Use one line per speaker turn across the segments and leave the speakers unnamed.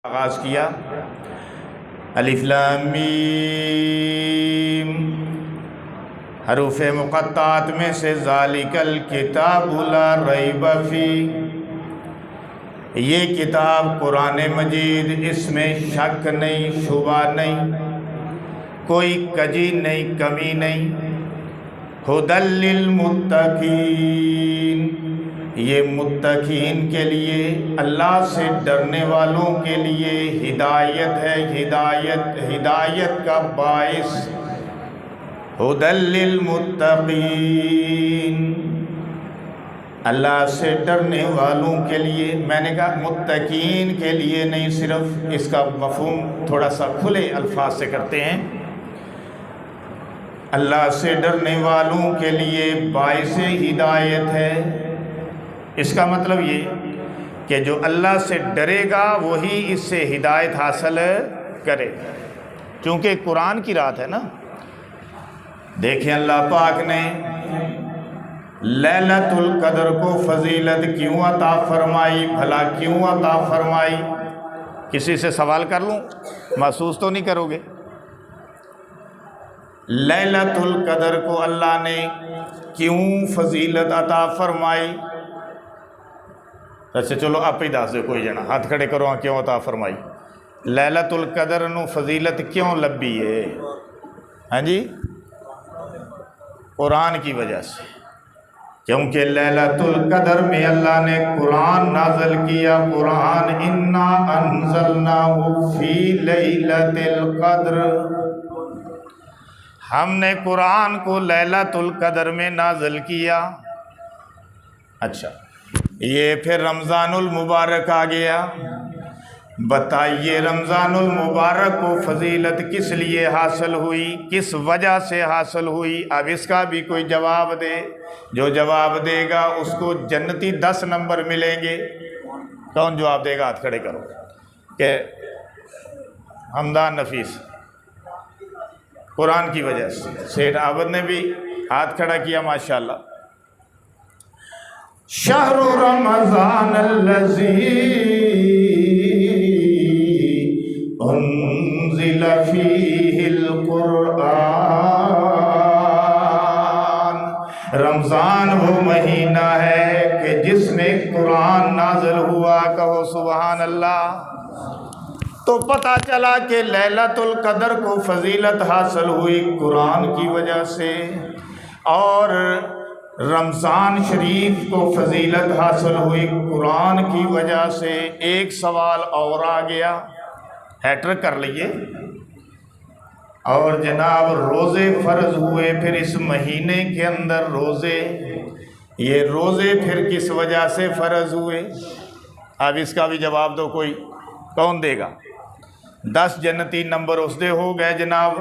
آغاز کیا الف لام میم، حروف مقطعات میں سے ذالک الکتاب لا ریب فیہ، یہ کتاب قرآن مجید، اس میں شک نہیں، شبہ نہیں، کوئی کجی نہیں، کمی نہیں۔ ھدی للمتقین، یہ متقین کے لیے، اللہ سے ڈرنے والوں کے لیے ہدایت ہے، ہدایت کا باعث۔ ھدی للمتقین، اللہ سے ڈرنے والوں کے لیے۔ میں نے کہا متقین کے لیے نہیں، صرف اس کا مفہوم تھوڑا سا کھلے الفاظ سے کرتے ہیں۔ اللہ سے ڈرنے والوں کے لیے باعث ہدایت ہے، اس کا مطلب یہ کہ جو اللہ سے ڈرے گا وہی اس سے ہدایت حاصل کرے، چونکہ قرآن کی رات ہے نا۔ دیکھیں اللہ پاک نے لیلۃ القدر کو فضیلت کیوں عطا فرمائی، بھلا کیوں عطا فرمائی؟ کسی سے سوال کر لوں، محسوس تو نہیں کرو گے؟ لیلۃ القدر کو اللہ نے کیوں فضیلت عطا فرمائی؟ اچھا چلو آپ ہی دس دو، کوئی جنا ہاتھ کھڑے کرو، کیوں عطا فرمائی؟ لیلۃ القدر نو فضیلت کیوں لبھی ہے؟ ہاں جی، قرآن کی وجہ سے، کیونکہ لیلۃ القدر میں اللہ نے قرآن نازل کیا۔ قرآن انا انزلناہ فی لیلۃ القدر، ہم نے قرآن کو لیلۃ القدر میں نازل کیا۔ اچھا، یہ پھر رمضان المبارک آ گیا، بتائیے رمضان المبارک کو فضیلت کس لیے حاصل ہوئی، کس وجہ سے حاصل ہوئی؟ اب اس کا بھی کوئی جواب دے، جو جواب دے گا اس کو جنتی 10 نمبر ملیں گے۔ کون جواب دے گا؟ ہاتھ کھڑے کرو۔ کہ حمدان نفیس، قرآن کی وجہ سے۔ سیٹھ عابد نے بھی ہاتھ کھڑا کیا، ماشاءاللہ۔ شہر رمضان الذی انزل فیہ القرآن، رمضان وہ مہینہ ہے کہ جس میں قرآن نازل ہوا، کہو سبحان اللہ۔ تو پتہ چلا کہ لیلۃ القدر کو فضیلت حاصل ہوئی قرآن کی وجہ سے، اور رمضان شریف کو فضیلت حاصل ہوئی قرآن کی وجہ سے۔ ایک سوال اور آ گیا، ہیٹرک کر لیے۔ اور جناب روزے فرض ہوئے پھر اس مہینے کے اندر روزے، یہ روزے پھر کس وجہ سے فرض ہوئے؟ اب اس کا بھی جواب دو، کوئی کون دے گا؟ 10 جنتی نمبر اس دے ہو گئے جناب،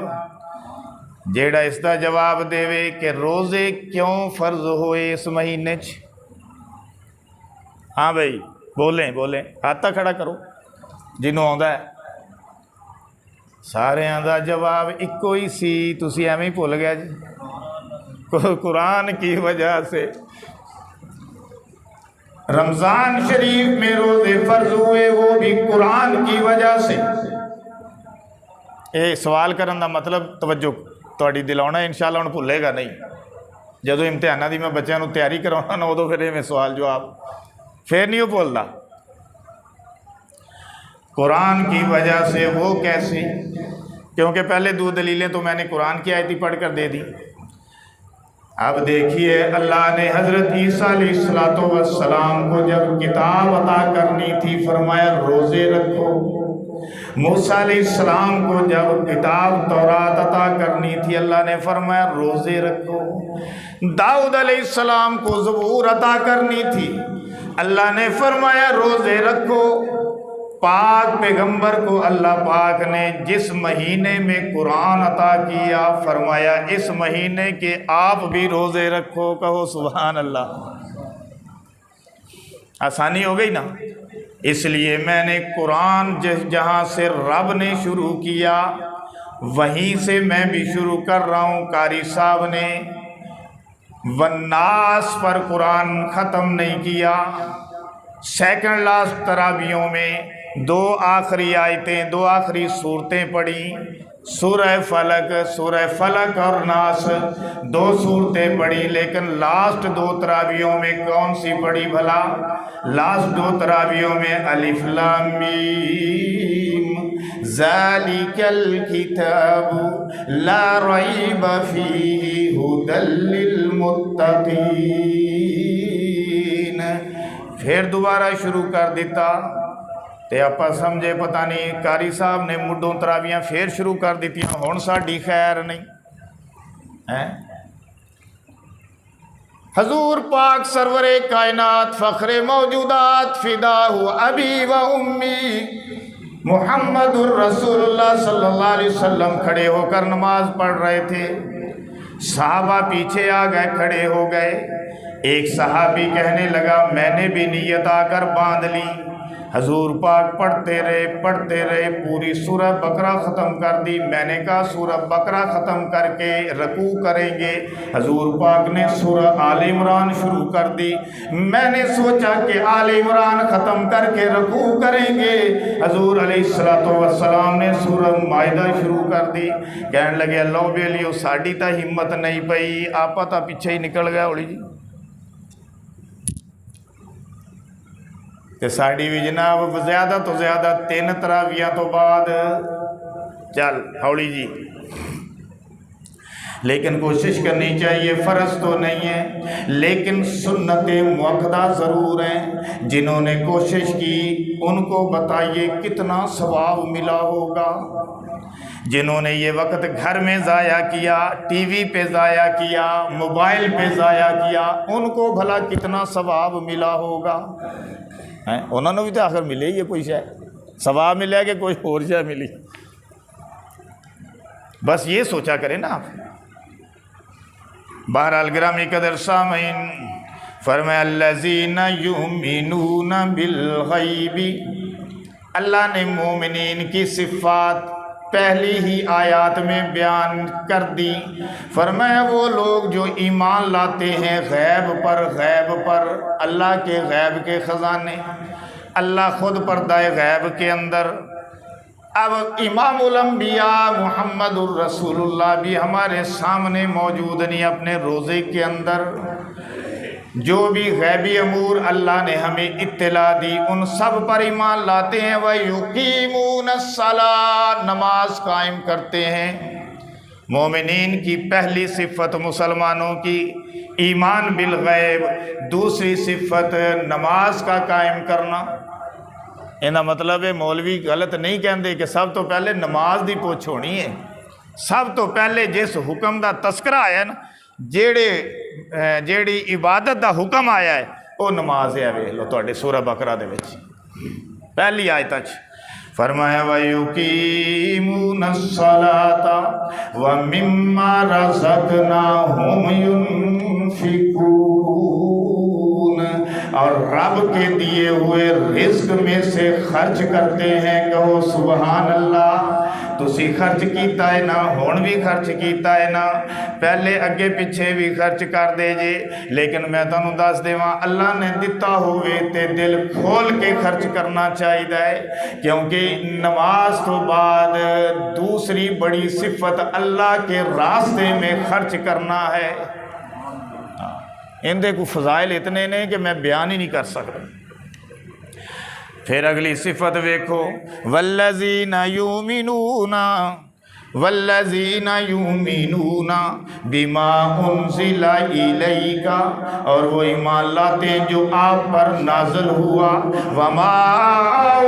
جیڑا اس دا جواب دے وے کہ روزے کیوں فرض ہوئے اس مہینے چ۔ ہاں بھائی بولیں بولیں، ہاتھ کھڑا کرو جنہوں آندا ہے۔ سارے دا جواب ایکو ہی سی، تسی ایویں ہی بھول گیا جی، قرآن کی وجہ سے۔ رمضان شریف میں روزے فرض ہوئے، وہ بھی قرآن کی وجہ سے۔ یہ سوال کرن دا مطلب توجہ تہاڈی دلاؤنا، انشاءاللہ ہن بھولے گا نہیں۔ جدو امتحاناں دی میں بچیاں نو تیاری کروانا نا، ادو پھر میں سوال جواب پھر نہیں وہ بھولدا۔ قرآن کی وجہ سے، وہ کیسے؟ کیونکہ پہلے 2 دلیلیں تو میں نے قرآن کی آیت ہی پڑھ کر دے دی۔ اب دیکھیے اللہ نے حضرت عیسیٰ علیہ السلام کو جب کتاب عطا کرنی تھی، فرمایا روزے رکھو۔ موسیٰ علیہ السلام کو جب کتاب تورات عطا کرنی تھی، اللہ نے فرمایا روزے رکھو۔ داؤد علیہ السلام کو زبور عطا کرنی تھی، اللہ نے فرمایا روزے رکھو۔ پاک پیغمبر کو اللہ پاک نے جس مہینے میں قرآن عطا کیا، فرمایا اس مہینے کے آپ بھی روزے رکھو، کہو سبحان اللہ۔ آسانی ہو گئی نا؟ اس لیے میں نے قرآن جہاں سے رب نے شروع کیا، وہیں سے میں بھی شروع کر رہا ہوں۔ قاری صاحب نے والناس پر قرآن ختم نہیں کیا، سیکنڈ لاسٹ تراویحوں میں دو آخری آیتیں، دو آخری صورتیں پڑھی، سورہ فلق اور ناس، دو صورتیں پڑھی، لیکن لاسٹ دو تراویوں میں کون سی پڑھی بھلا؟ لاسٹ دو تراویوں میں الف لام میم ذالک الکتاب لا ریب فیہ ھدی للمتقین، پھر دوبارہ شروع کر دیتا تے آپا سمجھے پتہ نہیں قاری صاحب نے مڈوں تراویاں پھر شروع کر دیتی، ہن ساڈی خیر نہیں ہے۔ حضور پاک سرور کائنات فخر موجودات فداہ ابی و امی محمد الرسول اللہ صلی اللہ علیہ وسلم کھڑے ہو کر نماز پڑھ رہے تھے، صحابہ پیچھے آ گئے، کھڑے ہو گئے۔ ایک صحابی کہنے لگا میں نے بھی نیت آ کر باندھ لی۔ حضور پاک پڑھتے رہے پوری سورہ بقرہ ختم کر دی۔ میں نے کہا سورہ بقرہ ختم کر کے رکوع کریں گے، حضور پاک نے سورہ آل عمران شروع کر دی۔ میں نے سوچا کہ آل عمران ختم کر کے رکوع کریں گے، حضور علیہ السلام نے سورہ مائدہ شروع کر دی۔ کہنے لگے اللہ بیلیو ساڑی تا ہمت نہیں پئی، آپا تا پیچھے ہی نکل گیا ہولی جی کہ ساڑی بھی جناب زیادہ تو زیادہ 3 تراویاں تو بعد چل ہولی جی، لیکن کوشش کرنی چاہیے، فرض تو نہیں ہے لیکن سنت مؤکدہ ضرور ہیں۔ جنہوں نے کوشش کی ان کو بتائیے کتنا ثواب ملا ہوگا، جنہوں نے یہ وقت گھر میں ضائع کیا، ٹی وی پہ ضائع کیا، موبائل پہ ضائع کیا، ان کو بھلا کتنا ثواب ملا ہوگا۔ انہوں نے بھی تو آخر ملے یہ کوئی شاید ثواب ملے کہ کوئی اور شاید ملی، بس یہ سوچا کریں نا آپ۔ بہرحال گرامی قدر سامعین، فرمایا الذین یؤمنون بالغیب، اللہ نے مومنین کی صفات پہلی ہی آیات میں بیان کر دی۔ فرمایا وہ لوگ جو ایمان لاتے ہیں غیب پر، اللہ کے غیب کے خزانے، اللہ خود پردہ غیب کے اندر۔ اب امام الانبیاء محمد الرسول اللہ بھی ہمارے سامنے موجود نہیں اپنے روزے کے اندر، جو بھی غیبی امور اللہ نے ہمیں اطلاع دی ان سب پر ایمان لاتے ہیں۔ وَيُقِيمُونَ الصَّلَاةَ، نماز قائم کرتے ہیں۔ مومنین کی پہلی صفت مسلمانوں کی ایمان بالغیب، دوسری صفت نماز کا قائم کرنا۔ یہ مطلب ہے مولوی غلط نہیں کہندے کہ سب تو پہلے نماز دی پوچھ ہونی ہے۔ سب تو پہلے جس حکم دا تذکرہ آیا نا، جیڑی عبادت دا حکم آیا ہے وہ نماز ہے۔ ویکھ لو تواڈے سورہ بقرہ دے وچ پہلی آیت وچ فرمایا وَيُقِيمُونَ الصَّلَاةَ وَمِمَّا رَزَقْنَاهُمْ يُنْفِقُونَ، اور رب کے دیے ہوئے رزق میں سے خرچ کرتے ہیں۔ کہو سبحان اللہ۔ تسی خرچ کیتا ہے نا، ہون بھی خرچ کیتا ہے نا، پہلے اگے پیچھے بھی خرچ کر دے جے، لیکن میں تانوں دس دیواں اللہ نے دتا ہوئے تے دل کھول کے خرچ کرنا چاہیے، کیونکہ نماز تو بعد دوسری بڑی صفت اللہ کے راستے میں خرچ کرنا ہے۔ اندے کو فضائل اتنے نے کہ میں بیان ہی نہیں کر سکتا۔ پھر اگلی صفت ویکھو، والذین یؤمنون بما انزل الیک، اور وہ ایمان لاتے ہیں جو آپ پر نازل ہوا، وما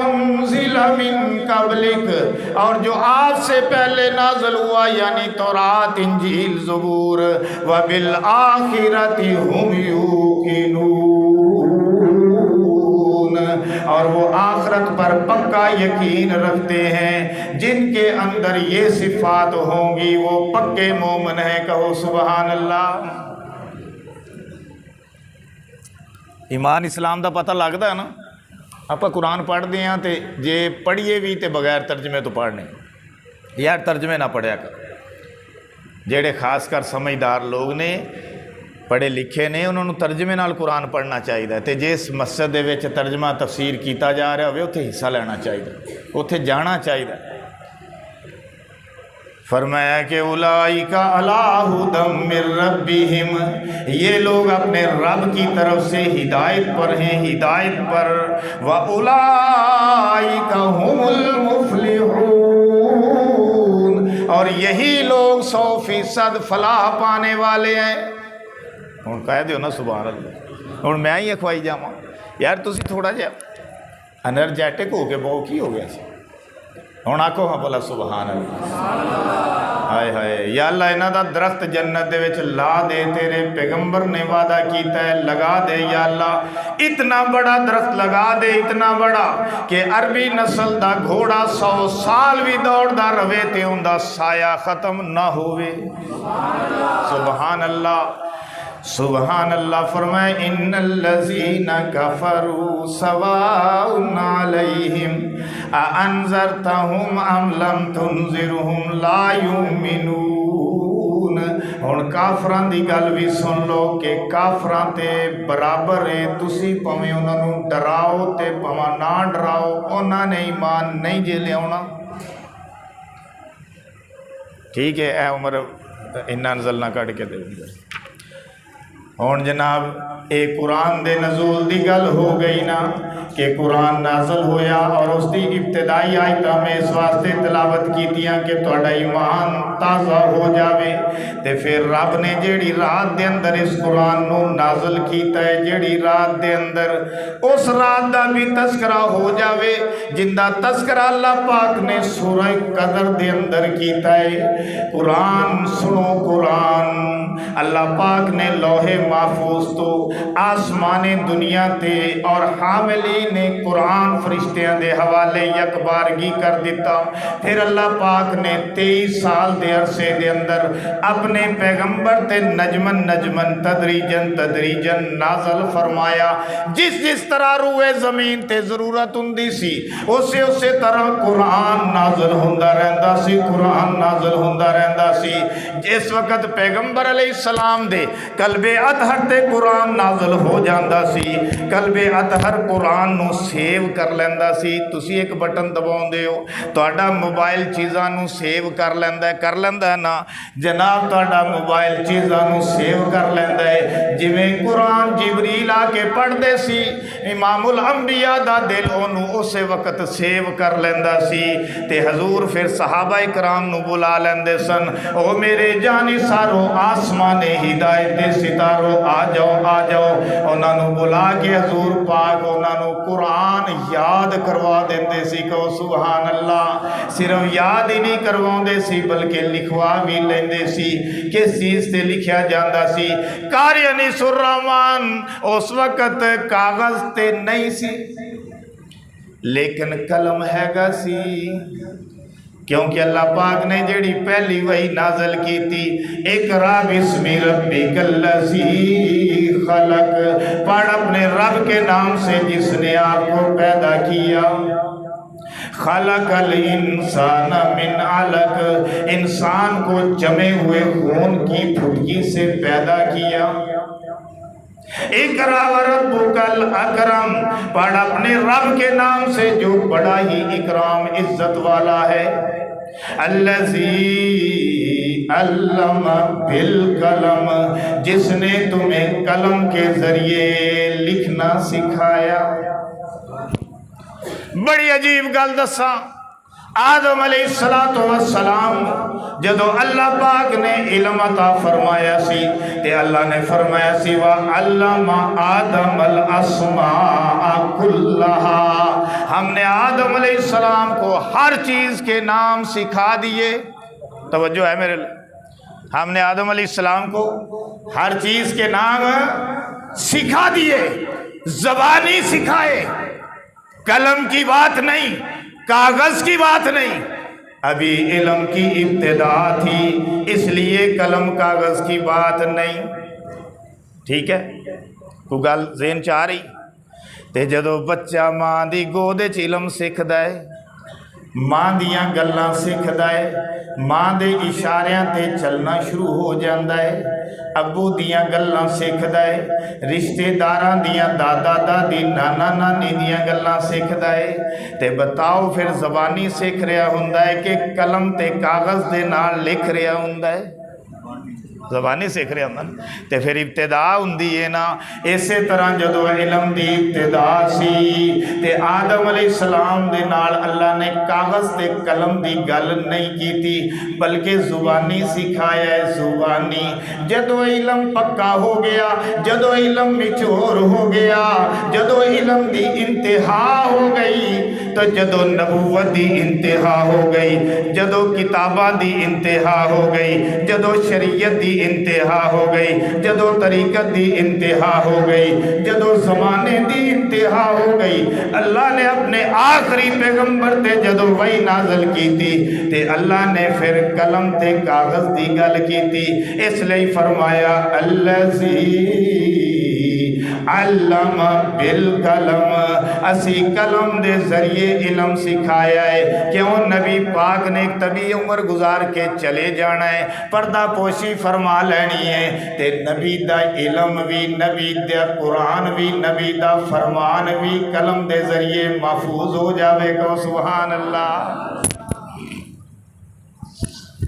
انزل من قبلک، اور جو آپ سے پہلے نازل ہوا یعنی تورات انجیل زبور، وبالآخرۃ ھم یوقنون، اور وہ آخرت پر پکا یقین رکھتے ہیں۔ جن کے اندر یہ صفات ہوں گی وہ پکے مومن ہیں۔ کہو سبحان اللہ۔ ایمان اسلام دا پتہ لگتا ہے نا، آپ قرآن پڑھتے ہیں تو جے پڑھیے بھی تے بغیر ترجمے تو پڑھنے، یار ترجمے نہ پڑھیا کر۔ جڑے خاص کر سمجھدار لوگ نے پڑھے لکھے نے انہوں نے ترجمے نال قرآن پڑھنا چاہیے، تے جس مسجد دے وچ ترجمہ تفسیر کیتا جا رہا ہوئے اتنے حصہ لینا چاہیے، اتنے جانا چاہیے۔ فرمایا کہ اولئک علی ھدی من ربہم، یہ لوگ اپنے رب کی طرف سے ہدایت پر ہیں، ہدایت پر، وَأُولَئِکَ ھُمُ الْمُفْلِحُونَ، اور یہی لوگ 100% فلاح پانے والے ہیں۔ ہوں کہہ دیو نا سبحان اللہ، ہوں میں ہی اخوائی جاواں یار تسی تھوڑا جہا انرجیٹک ہو کے بہو کی ہو گیا سی، ہوں آکھو ہاں بھلا سبحان اللہ۔ ہائے ہائے یا اللہ انہاں دا درخت جنت دے وچ لا دے، تیرے پیغمبر نے وعدہ کیتا ہے لگا دے یا اللہ، اتنا بڑا درخت لگا دے، اتنا بڑا کہ عربی نسل دا گھوڑا 100 سال بھی دوڑدا رہے تے ان دا سایہ ختم نہ ہوئے۔ سبحان اللہ سبحان اللہ۔ فرمائے ان الذین کفروا سواء علیہم اانذرتہم ام لم تنذرہم لا یؤمنون۔ ہن کافراں دی گل بھی سن لو کہ کافراں تے برابر ہے، تسی پویں انہاں نوں ڈراؤ تے پواں نہ ڈراؤ، انہاں نے ایمان نہیں جے لیاونا۔ ٹھیک ہے اے عمر انا نزلنا کٹ کے دے۔ ہون جناب اے قرآن دے نزول دی گل ہو گئی نا کہ قرآن نازل ہویا، اور اس دی ابتدائی آیتاں میں اس واسطے تلاوت کیتیاں کہ تہاڈا ایمان تازہ ہو جاوے، تے پھر رب نے جیڑی رات دے اندر اس قرآن نو نازل کیتا ہے، جیڑی رات دے اندر اس رات دا بھی تذکرہ ہو جاوے، جن دا تذکرہ اللہ پاک نے سورہ قدر دے اندر کیتا ہے۔ قرآن سنو قرآن، اللہ پاک نے لوح محفوظ تو آسمان دنیا تے اور حاملین قرآن فرشتیاں دے حوالے یک بارگی کر دیتا۔ پھر اللہ پاک نے 23 سال دے عرصے دے اندر اپنے پیغمبر تے نجمن نجمن تدریجن تدریجن نازل فرمایا۔ جس جس طرح روئے زمین تے ضرورت ہندی سی اسی طرح قرآن نازل ہوندا رہندا سی، قرآن نازل ہوندا رہندا سی۔ جس وقت پیغمبر علیہ السلام دے قلب اطہر تے قرآن نازل ہو جاندا سی، قلب اطہر قرآن نو سیو کر لیندا سی۔ تسی ایک بٹن دباؤندے ہو، تہاڈا موبائل چیزاں نو سیو کر لیندا ہے نا جناب، تہاڈا موبائل چیزاں نو سیو کر لیندا ہے۔ جویں قرآن جبریل آ کے پڑھدے سی، امام الانبیاء دا دل اونوں اسے وقت سیو کر لیندا سی، تے حضور پھر صحابہ کرام نو بلا لیندے سن، او میرے جانی سارو آسمان ہدایت دے ستارو آ جاؤ آ جاؤ۔ انہاں نو بلا کے حضور پاک انہاں نو قرآن یاد کروا دیندے سی، کہو سبحان اللہ۔ صرف یاد ہی نہیں کرواؤندے سی بلکہ لکھوا بھی لیندے سی۔ کس چیز تے لکھیا جاندا سی؟ قاری انیس الرحمان اس وقت کاغذ تے نہیں سی لیکن قلم ہیگا سی، کیونکہ اللہ پاک نے جیڑی پہلی وحی نازل کی تھی، اقرا بسم ربک الذی خلق، پڑھ اپنے رب کے نام سے جس نے آپ کو پیدا کیا۔ خلق الانسان من علق، انسان کو جمے ہوئے خون کی پھٹکی سے پیدا کیا۔ اقرا وربک الاکرم، پڑھ اپنے رب کے نام سے جو بڑا ہی اکرام عزت والا ہے۔ الذی علم بالقلم، جس نے تمہیں قلم کے ذریعے لکھنا سکھایا۔ بڑی عجیب گل دساں، آدم علیہ السلام جدو اللہ پاک نے علم عطا فرمایا سی تے اللہ نے فرمایا سی وَعَلَّمَ آدَمَ الْأَسْمَاءَ كُلَّهَا، ہم نے آدم علیہ السلام کو ہر چیز کے نام سکھا دیے۔ توجہ ہے میرے لئے، ہم نے آدم علیہ السلام کو ہر چیز کے نام سکھا دیے، زبانی سکھائے، قلم کی بات نہیں، کاغذ کی بات نہیں، ابھی علم کی ابتدا تھی اس لیے قلم کاغذ کی بات نہیں۔ ٹھیک ہے، کوئی گل ذہن چاہ رہی تے جدو بچہ ماں دی گود وچ علم سکھدا ہے ماں دیاں گلاں سکھدا ہے، ماں دے اشاریاں تے چلنا شروع ہو جاندا ہے، ابو دیاں گلاں سکھدا ہے، رشتے داراں دیاں دادا دادی نانا نانی دیاں گلاں سکھدا ہے، تے بتاؤ پھر زبانی سکھ رہا ہوندا ہے کہ قلم تے کاغذ دے نال لکھ رہا ہوندا ہے؟ زبانی سیکھ رہے ہوں تے پھر ابتدا ہوندی ہے نا۔ اسی طرح جدو علم دی ابتدا سی تے آدم علیہ السلام دے نال اللہ نے کاغذ تے قلم دی گل نہیں کیتی بلکہ زبانی سکھایا ہے، زبانی۔ جدو علم پکا ہو گیا، جدو علم مچور ہو گیا، جدو علم دی انتہا ہو گئی، تو جدو نبوت دی انتہا ہو گئی، جدو کتاباں دی انتہا ہو گئی، جدو شریعت دی انتہا ہو گئی، جدو طریقت دی انتہا ہو گئی، جدو زمانے دی انتہا ہو گئی، اللہ نے اپنے آخری پیغمبر تے جدو وحی نازل کی تھی تے اللہ نے پھر قلم تے کاغذ دی گل کی تھی۔ اس لئے فرمایا الذی علم بالقلم، اسی قلم دے ذریعے علم سکھایا ہے۔ کیوں؟ نبی پاک نے ایک طبی عمر گزار کے چلے جانا ہے، پردہ پوشی فرما لینی ہے، تے نبی دا علم بھی، نبی دا قرآن بھی، نبی دا فرمان بھی قلم دے ذریعے محفوظ ہو جاوے گا۔ سبحان اللہ،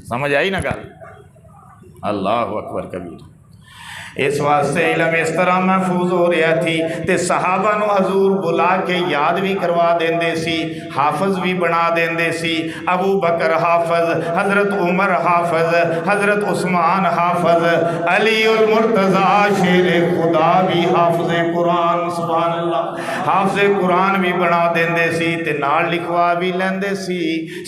سمجھ آئی نا گل؟ اللہ اکبر کبیر۔ اس واسطے علم اس طرح محفوظ ہو رہا تھی تے صحابہ نو حضور بلا کے یاد بھی کروا دیندے سی، حافظ بھی بنا دیندے سی۔ ابو بکر حافظ، حضرت عمر حافظ، حضرت عثمان حافظ، علی المرتضی شیر خدا بھی حافظ قرآن، سبحان اللہ، حافظ قرآن بھی بنا دیندے سی تے نال لکھوا بھی لیندے سی،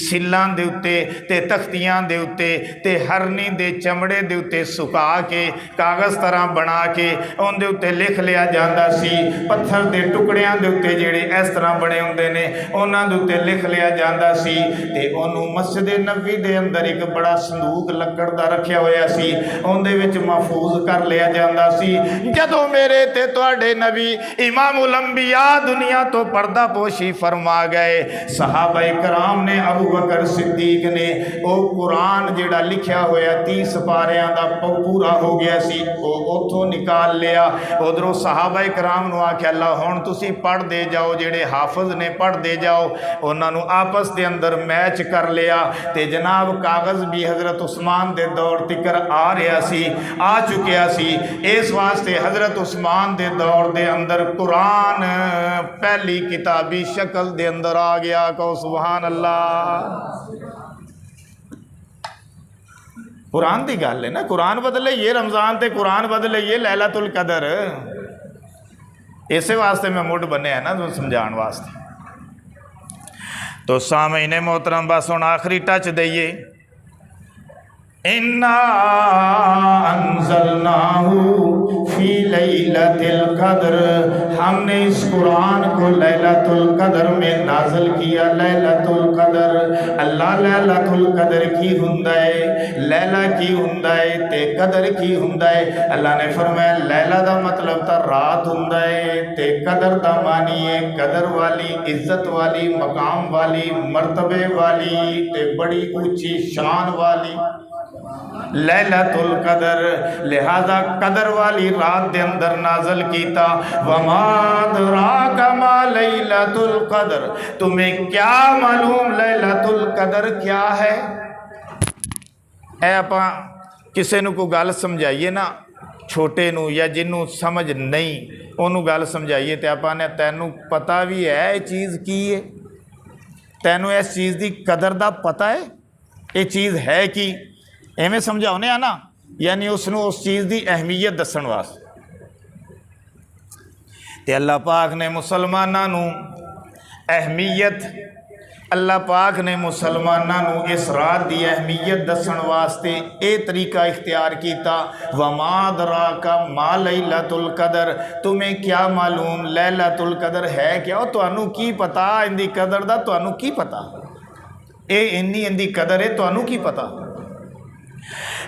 سلاں دے اتے تے تختیاں دے اتے تے ہرنی دے چمڑے دے اتے سکا کے کاغذ طرح بنا کے ان دے اتے لکھ لیا جاندہ سی، پتھر دے ٹکڑیاں دے اتے جڑے اس طرح بڑے ہوندے نے انہاں دے اتے لکھ لیا جاندہ سی، تے انہوں مسجد نبوی دے اندر ایک بڑا صندوق لکڑ دا رکھیا ہویا سی، ان دے وچ محفوظ کر لیا جاندہ سی۔ جدو میرے تے تواڈے نبی امام الانبیاء دنیا تو پردہ پوشی فرما گئے، صحابہ کرام نے، ابو بکر صدیق نے او قرآن جڑا لکھیا ہویا 30 پاریاں دا پورا ہو گیا سی، اتھوں نکال لیا، ادھروں صحابہ کرام نو آکھیا اللہ ہن تسی پڑھ دے جاؤ، جڑے حافظ نے پڑھ دے جاؤ، انہاں نو آپس دے اندر میچ کر لیا، تے جناب کاغذ بھی حضرت عثمان دے دور تکر آ رہا سی، آ چکیا سی۔ اس واسطے حضرت عثمان دے دور دے اندر قرآن پہلی کتابی شکل دے اندر آ گیا، کہو سبحان اللہ۔ قرآن دی گل ہے نا، قرآن بدلے یہ رمضان تے قرآن بدلے یہ لیلۃ القدر، اسے واسطے میں مڈ بنے ہیں نا تو سمجھان واسطے۔ تو سامعین محترم بس ہن آخری ٹچ دئیے، اِنَّا أَنزَلْنَاهُ فِي لَيْلَةِ الْقَدْرِ، ہم نے اس قرآن کو لیلۃ القدر میں نازل کیا۔ لیلۃ القدر، اللہ لیلۃ القدر کی ہندائے، لیلہ کی ہندائے تے قدر کی ہندائے۔ اللہ نے فرمایا لیلہ دا مطلب تا رات ہندائے تے قدر دا معنی ہے قدر والی، عزت والی، مقام والی، مرتبے والی تے بڑی اونچی شان والی لیلۃ القدر، لہذا قدر والی رات دے اندر نازل کیتا۔ وما ادراک ما لیلۃ القدر، تمہیں کیا معلوم لیلۃ القدر کیا ہے؟ اے اپا کسے نو کو گل سمجھائیے نا، چھوٹے نو یا جنوں سمجھ نہیں انہوں گل سمجھائیے تے اپا نے تینوں پتہ بھی ہے یہ چیز کی ہے، تینوں اس چیز دی قدر دا پتہ ہے یہ چیز ہے کی، ایویں سمجھاؤنے آنا، یعنی اس چیز دی اہمیت دسن واسطے۔ تے اللہ پاک نے مسلماناں نو اہمیت، اللہ پاک نے مسلماناں نو اس رات دی اہمیت دسن واسطے اے طریقہ اختیار کیتا۔ وما ادراک ما لیلۃ القدر، تمہیں کیا معلوم لیلۃ القدر ہے کیا؟ تانوں کی پتا ان دی قدر دا؟ تانوں کی پتا اے انی ان دی قدر ہے؟ تانوں کی پتا؟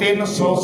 300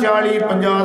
40, 50,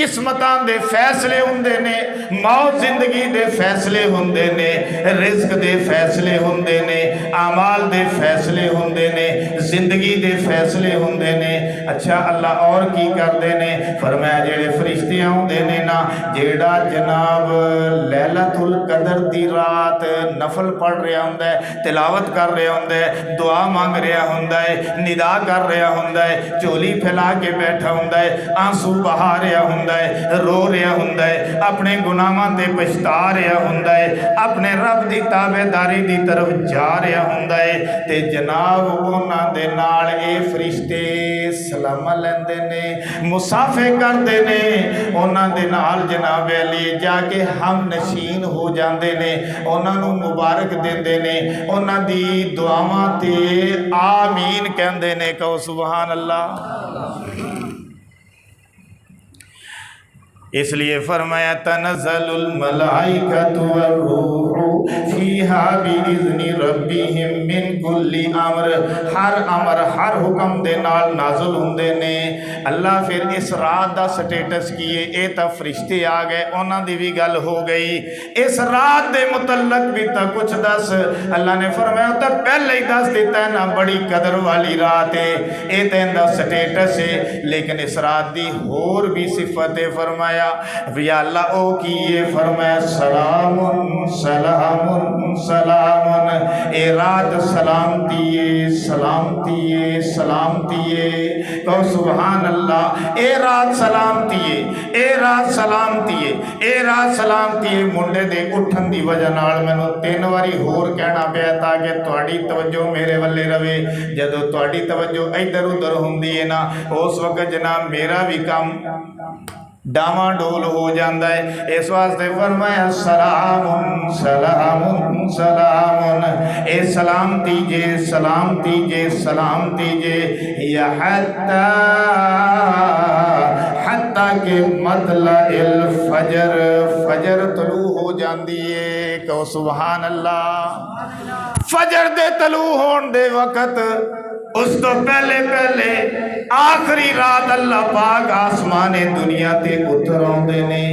قسمتاں دے فیصلے ہوندے نے، موت زندگی دے فیصلے ہوندے نے، رزق دے فیصلے ہوندے نے، اعمال دے فیصلے ہوندے نے، زندگی دے فیصلے ہوندے نے۔ اچھا اللہ اور کی کردے نے؟ فرمایا جڑے فرشتے ہوندے نے نا، جیڑا جناب لیلۃ القدر دی رات نفل پڑھ رہا ہوندا ہے، تلاوت کر رہا ہوندا ہے، دعا مانگ رہا ہوندا ہے، ندا کر رہا ہوندا ہے، چولی پھیلا کے بیٹھا ہوندا ہے، آنسو بہا رہا ہوندا ہے، رو رہا ہوندا ہے، اپنے گناہاں تے پچھتا رہا ہوندا ہے، اپنے رب دی تابعداری دی طرف جا رہا ہوندا ہے، تے جناب انہاں دے نال اے فرشتے سلام لیندے نے، مصافحے کردے نے، انہاں دے نال جناب علی جا کے ہم نشین ہو جاندے نے، انہاں نو مبارک دیندے نے، انہاں دی دعاواں تے آمین کہندے نے، کہو سبحان اللہ۔ اس لیے فرمایا تنزل الملائکۃ والروح فیہا بإذن ربہم من کل امر، ہر امر ہر حکم دے نال نازل ہوندے نے۔ اللہ پھر اس رات دا سٹیٹس کیے، اے تا فرشتے آ گئے، انہاں دی بھی گل ہو گئی، اس رات دے متعلق بھی تا کچھ دس۔ اللہ نے فرمایا تا پہلے ہی دس دیتا ہے نا، بڑی قدر والی رات ہے، اے تین دا سٹیٹس ہے، لیکن اس رات دی اور بھی صفت فرمایا یا اللہ او کیے، فرمایا سلام سلام سلام، اے رات سلامتی ہے، سلامتی ہے، سلامتی ہے، کہو سبحان اللہ۔ اے رات سلامتی ہے، اے رات سلامتی ہے، اے رات سلامتی ہے۔ منڈے دے اٹھن دی وجہ نال مینوں 3 واری ہور کہنا پیا تاکہ تہاڈی توجہ میرے والے رہے۔ جدوں تہاڈی توجہ ادھر ادھر ہوندی ہے نا، اس وقت جناب میرا بھی کام ڈاواں ڈول ہو جاندہ ہے۔ اس واسطے فرمایا سلام سلام سلام، اے سلام تیجے، سلام تیجے، سلام تیجے، یا حتیٰ کہ مطلع الفجر، فجر طلوع ہو جاندی ہے، کہو سبحان اللہ۔ فجر دے طلوع ہون دے وقت اس تو پہلے آخری رات اللہ پاک آسمان دنیا تے اتر آندے نے۔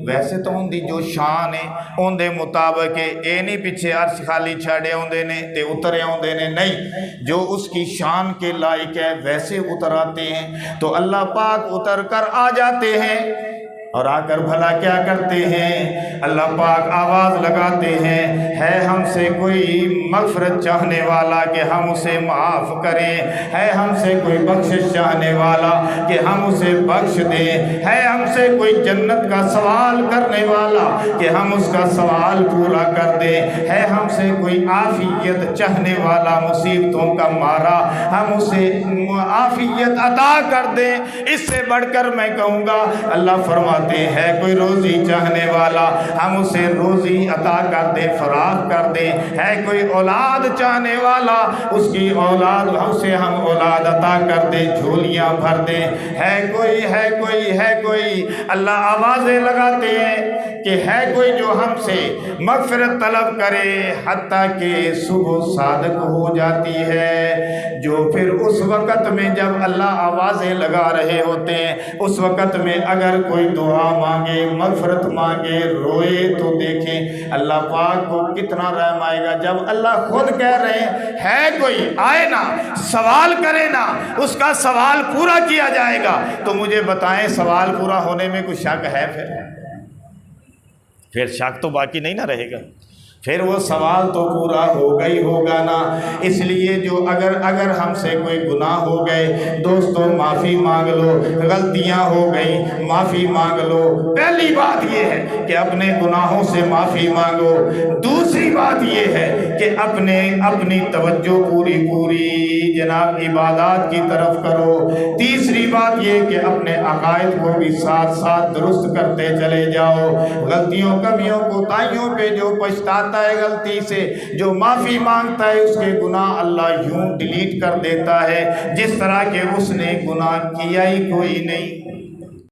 ویسے تو ان دی جو شان ہے ان دے مطابق اے نہیں پیچھے عرش خالی چھڑے ہوندے نے تے اترے ہوندے نے، نہیں، جو اس کی شان کے لائق ہے ویسے اتر آتے ہیں۔ تو اللہ پاک اتر کر آ جاتے ہیں، اور آ کر بھلا کیا کرتے ہیں؟ اللہ پاک آواز لگاتے ہیں، ہے ہم سے کوئی مغفرت چاہنے والا کہ ہم اسے معاف کریں، ہے ہم سے کوئی بخشش چاہنے والا کہ ہم اسے بخش دیں، ہے ہم سے کوئی جنت کا سوال کرنے والا کہ ہم اس کا سوال پورا کر دیں، ہے ہم سے کوئی عافیت چاہنے والا مصیبتوں کا مارا ہم اسے عافیت عطا کر دیں۔ اس سے بڑھ کر میں کہوں گا اللہ فرماتے ہے کوئی روزی چاہنے والا ہم اسے روزی عطا کر دے، فراخ کر دے، ہے کوئی اولاد چاہنے والا اس کی اولاد اسے ہم اولاد عطا کر دے، جھولیاں بھر دے، ہے کوئی اللہ آوازیں لگاتے ہیں کہ ہے کوئی جو ہم سے مغفرت طلب کرے، حتیٰ کہ صبح صادق ہو جاتی ہے، جو پھر اس وقت میں جب اللہ آوازیں لگا رہے ہوتے ہیں اس وقت میں اگر کوئی دعا مانگے، مغفرت مانگے، روئے تو دیکھیں اللہ پاک کو کتنا رحم آئے گا۔ جب اللہ خود کہہ رہے ہیں ہے کوئی آئے نا سوال کرے نا اس کا سوال پورا کیا جائے گا، تو مجھے بتائیں سوال پورا ہونے میں کوئی شک ہے؟ پھر شک تو باقی نہیں نہ رہے گا، پھر وہ سوال تو پورا ہوگا ہی ہوگا نا۔ اس لیے جو اگر ہم سے کوئی گناہ ہو گئے دوستو معافی مانگ لو، غلطیاں ہو گئی معافی مانگ لو۔ پہلی بات یہ ہے کہ اپنے گناہوں سے معافی مانگو، دوسری بات یہ ہے کہ اپنی توجہ پوری جناب عبادات کی طرف کرو، تیسری بات یہ کہ اپنے عقائد کو بھی ساتھ ساتھ درست کرتے چلے جاؤ۔ غلطیوں کمیوں کوتاہیوں پہ جو پچھتاتا ہے غلطی سے، جو معافی مانگتا ہے اس کے گناہ اللہ یوں ڈیلیٹ کر دیتا ہے جس طرح کہ اس نے گناہ کیا ہی کوئی نہیں۔